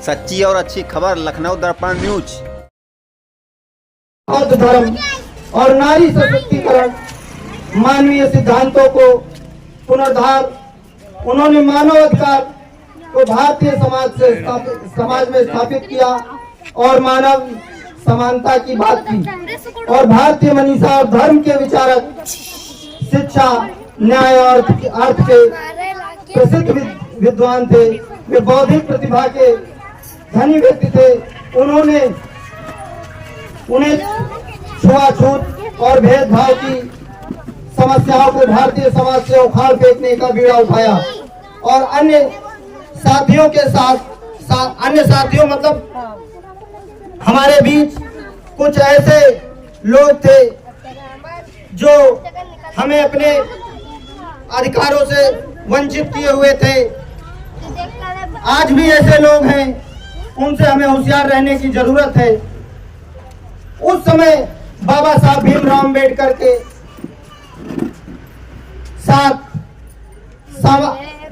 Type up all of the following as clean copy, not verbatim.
सच्ची और अच्छी खबर लखनऊ दर्पण न्यूज। बौद्ध धर्म और नारी सशक्तिकरण मानवीय सिद्धांतों को पुनरुद्धार, उन्होंने मानवाधिकार को भारतीय समाज में स्थापित किया और मानव समानता की बात की। और भारतीय मनीषा और धर्म के विचारक, शिक्षा, न्याय और अर्थ के प्रसिद्ध विद्वान थे। वे बौद्धिक प्रतिभा के धनी व्यक्ति थे। उन्हें छुआछूत और भेदभाव की समस्याओं को भारतीय समाज से उखाड़ फेंकने का बीड़ा उठाया और अन्य साथियों के साथ अन्य साथियों मतलब हमारे बीच कुछ ऐसे लोग थे जो हमें अपने अधिकारों से वंचित किए हुए थे। आज भी ऐसे लोग हैं, उनसे हमें होशियार रहने की जरूरत है। उस समय बाबा साहब भीमराव अंबेडकर के साथ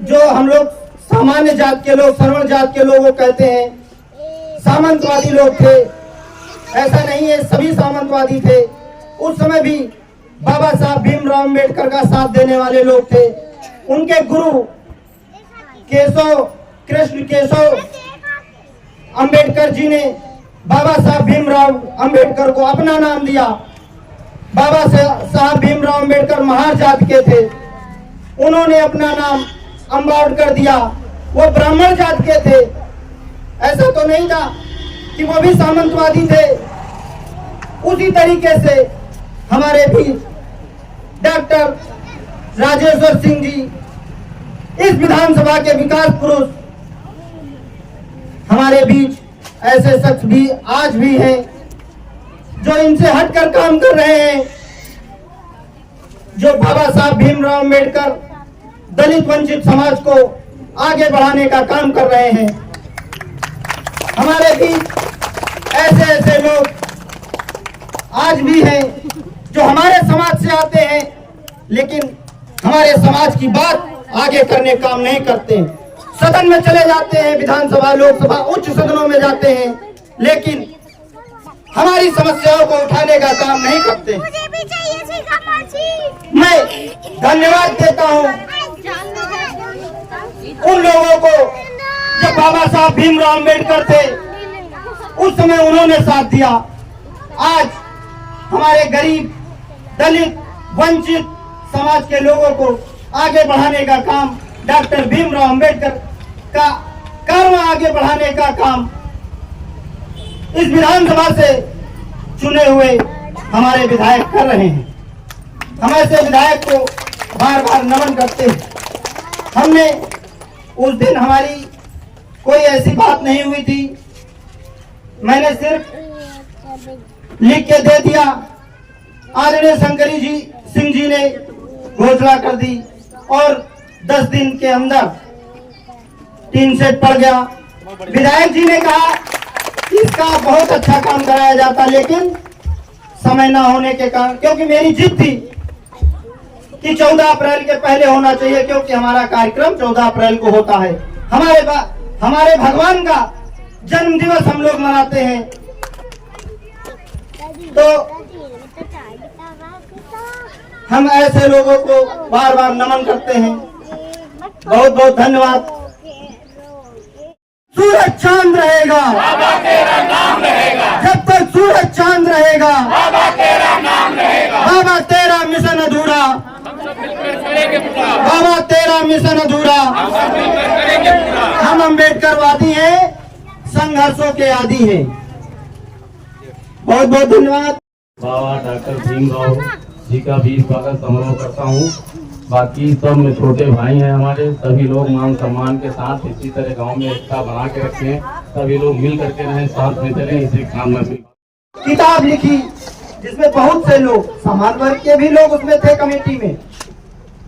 जो हम लोग सामान्य जात के लोग, श्रवण जात के लोग कहते हैं, सामंतवादी लोग थे। ऐसा नहीं है, सभी सामंतवादी थे। उस समय भी बाबा साहब भीमराव अंबेडकर का साथ देने वाले लोग थे। उनके गुरु कृष्ण केशव अंबेडकर जी ने बाबा साहब भीमराव अंबेडकर को अपना नाम दिया। बाबा साहब भीमराव अंबेडकर महार जात के थे, उन्होंने अपना नाम अंबेडकर दिया। वो ब्राह्मण जात के थे। ऐसा तो नहीं था कि वो भी सामंतवादी थे। उसी तरीके से हमारे भी डॉक्टर राजेश्वर सिंह जी, इस विधानसभा के विकास पुरुष, हमारे बीच ऐसे शख्स भी आज भी हैं जो इनसे हटकर काम कर रहे हैं, जो बाबा साहब भीमराव अंबेडकर दलित वंचित समाज को आगे बढ़ाने का काम कर रहे हैं। हमारे बीच ऐसे लोग आज भी हैं जो हमारे समाज से आते हैं, लेकिन हमारे समाज की बात आगे करने काम नहीं करते। सदन में चले जाते हैं, विधानसभा, लोकसभा, उच्च सदनों में जाते हैं, लेकिन हमारी समस्याओं को उठाने का काम नहीं करते। मुझे भी चाहिए। मैं धन्यवाद देता हूं उन लोगों को जो बाबा साहब भीमराव अंबेडकर थे, उस समय उन्होंने साथ दिया। आज हमारे गरीब, दलित, वंचित समाज के लोगों को आगे बढ़ाने का काम, डॉक्टर भीमराव अंबेडकर का कर्म आगे बढ़ाने का काम इस विधानसभा से चुने हुए हमारे विधायक कर रहे हैं। हम ऐसे विधायक को बार बार नमन करते हैं। हमने उस दिन, हमारी कोई ऐसी बात नहीं हुई थी, मैंने सिर्फ लिख के दे दिया। आदरणीय शंकरी जी सिंह जी ने घोषणा कर दी और 10 दिन के अंदर 3 सेट पड़ गया। विधायक जी ने कहा इसका बहुत अच्छा काम कराया जाता, लेकिन समय न होने के कारण, क्योंकि मेरी जिद थी कि 14 अप्रैल के पहले होना चाहिए, क्योंकि हमारा कार्यक्रम 14 अप्रैल को होता है। हमारे भगवान का जन्म दिवस हम लोग मनाते हैं। तो हम ऐसे लोगों को बार बार नमन करते हैं। बहुत बहुत धन्यवाद। सूरज चांद रहेगा, बाबा तेरा नाम रहेगा। जब तक सूरज चांद रहेगा, बाबा तेरा नाम रहेगा। बाबा तेरा मिशन अधूरा, बाबा तेरा मिशन अधूरा। हम अम्बेडकरवादी हैं, संघर्षों के आदी हैं। बहुत बहुत धन्यवाद। बाबा डॉक्टर भीमराव जी का भी स्वागत समारोह करता हूँ। बाकी सब में छोटे भाई हैं हमारे, सभी लोग मान सम्मान के साथ इसी तरह गांव में एकता बना के रखें, सभी लोग मिल करके रहें, साथ में चलें, इसी काम में भी। किताब लिखी जिसमें बहुत से लोग, समाज वर्ग के भी लोग उसमें थे कमेटी में।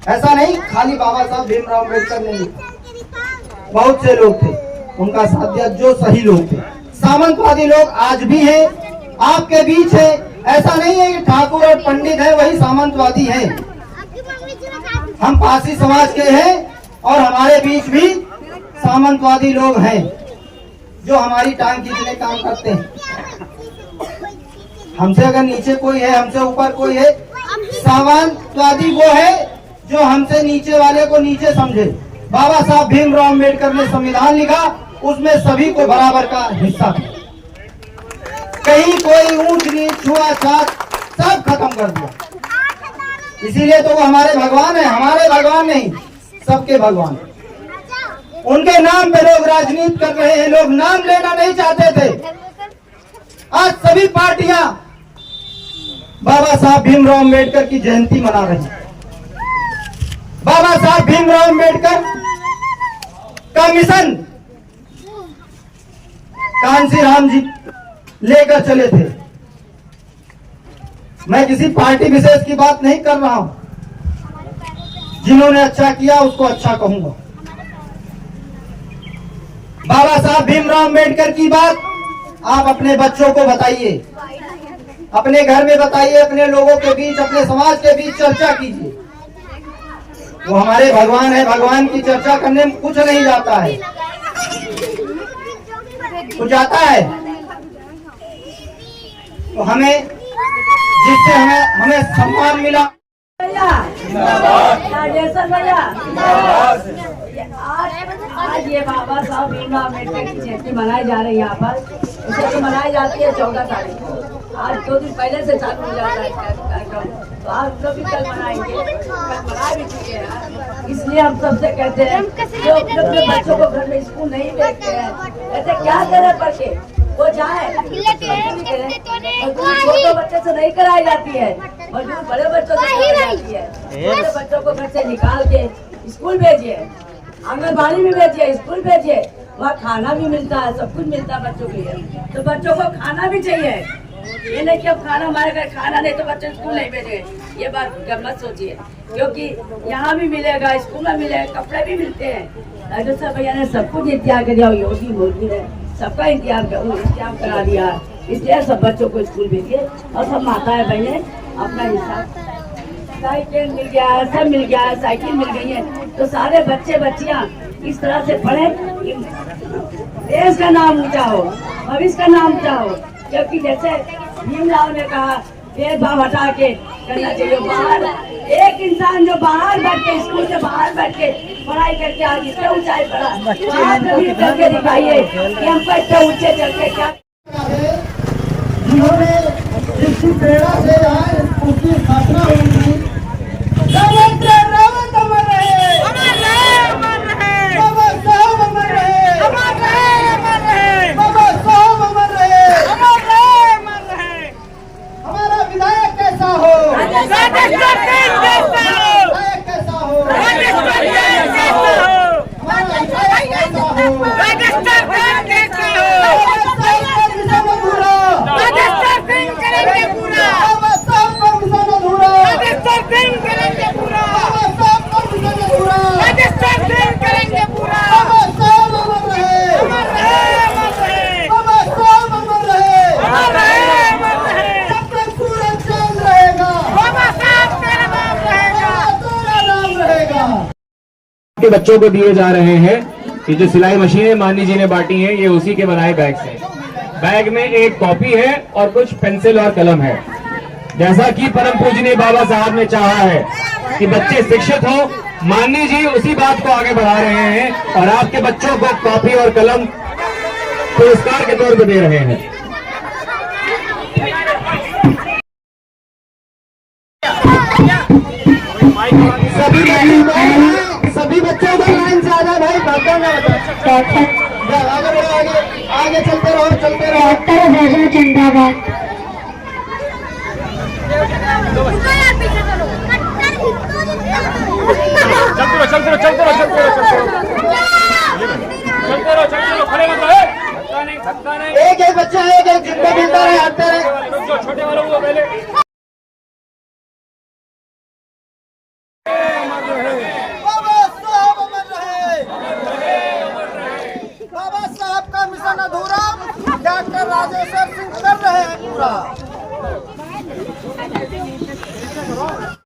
ऐसा नहीं खाली बाबा साहब भीमराव अम्बेडकर ने लिखा, बहुत से लोग थे, उनका साथ दिया जो सही लोग थे। सामंतवादी लोग आज भी हैं, आपके बीच है। ऐसा नहीं है कि ठाकुर और पंडित है वही सामंतवादी है। हम पारसी समाज के हैं और हमारे बीच भी सामंतवादी लोग हैं। जो हमारी टांग खींचने काम करते हैं। हमसे अगर नीचे कोई है, हमसे ऊपर कोई है, सामंतवादी वो है जो हमसे नीचे वाले को नीचे समझे। बाबा साहब भीमराव अम्बेडकर ने संविधान लिखा, उसमें सभी को बराबर का हिस्सा दिया। कहीं कोई ऊंच नीच छुआछूत सब खत्म कर दिया। इसीलिए तो वो हमारे भगवान है, हमारे भगवान नहीं, सबके भगवान। उनके नाम पे लोग राजनीति कर रहे हैं, लोग नाम लेना नहीं चाहते थे। आज सभी पार्टियां बाबा साहब भीमराव अम्बेडकर की जयंती मना रही हैं। बाबा साहब भीमराव अम्बेडकर का मिशन कांसी राम जी लेकर चले थे। मैं किसी पार्टी विशेष की बात नहीं कर रहा हूं, जिन्होंने अच्छा किया उसको अच्छा कहूंगा। बाबा साहब भीमराव अम्बेडकर की बात आप अपने बच्चों को बताइए, अपने घर में बताइए, अपने लोगों के बीच, अपने समाज के बीच चर्चा कीजिए। वो हमारे भगवान है, भगवान की चर्चा करने में कुछ नहीं जाता है। कुछ आता है तो हमें, जिससे हमें सम्मान मिला। आज ये बाबा साहब भीमराव अम्बेडकर की जयंती मनाई जा रही है। यहाँ पर इसे तो मनाई जाती है 14 तारीख को। आज 2 दिन पहले से चालू हो जाता है कार्यक्रम, तो आज तो भी कल मनाएंगे, कल मना भी चुके हैं। इसलिए हम सबसे कहते हैं जो अपने बच्चों को घर में स्कूल नहीं भेजते हैं, ऐसे क्या करें पढ़ के वो जाए। छोटे बच्चे से नहीं कराई जाती है, मजबूर बड़े बच्चों से कराई जाती है। छोटे बच्चों को घर से निकाल के स्कूल भेजिए, आंगनबाड़ी में भेजिए, स्कूल भेजिए, वहाँ खाना भी मिलता है, सब कुछ मिलता है बच्चों के लिए। तो बच्चों को खाना भी चाहिए, ये नहीं कि अब खाना हमारे घर खाना नहीं तो बच्चे स्कूल नहीं भेजेंगे, ये बात मत सोचिए। क्योंकि यहाँ भी मिलेगा, स्कूल में मिलेगा, कपड़े भी मिलते हैं। राजू साहब भैया ने सब कुछ इंतजाम कर दिया, योगी मोदी ने सबका इंतजाम करा दिया। इसलिए सब बच्चों को स्कूल भेजिए और सब माताएं बहने अपना हिसाब, साइकिल मिल गया है, सब मिल गया है, साइकिल मिल गई है, तो सारे बच्चे बच्चियां इस तरह से पढ़े कि देश का नाम ऊंचा हो, भविष्य का नाम ऊंचा हो। क्योंकि जैसे भीमराव ने कहा भेदभाव हटा के करना चाहिए। बाहर एक इंसान जो बाहर बैठ के, स्कूल से बाहर बैठ के पढ़ाई करके आज इतने ऊंचाई पड़ा, करके दिखाइए कि हमको इतने ऊंचे चल के क्या। जिन्होंने जिसकी प्रेरणा से आज उसकी स्थापना हुई थी। हमारा विधायक कैसा हो, के बच्चों को दिए जा रहे हैं कि जो सिलाई मशीनें मानी जी ने बांटी हैं, ये उसी के बनाए बैग से। बैग में एक कॉपी है और कुछ पेंसिल और कलम है। जैसा कि परम पूजनीय बाबा साहब ने चाहा है कि बच्चे शिक्षित हो, माननी जी उसी बात को आगे बढ़ा रहे हैं और आपके बच्चों को कॉपी और कलम पुरस्कार के तौर पर दे रहे हैं। सभी बच्चों को लाइन से आ जाए भाई, भागो ना आगे आगे चलते रहो, चलते रहो। जिंदाबाद। एक एक बच्चा, एक एक जिनको मिलता रहे, आते रहे। छोटे वालों को पहले बाबा साहब का मिशन अधूरा, डॉक्टर राजेश्वर सिंह कर रहे हैं पूरा।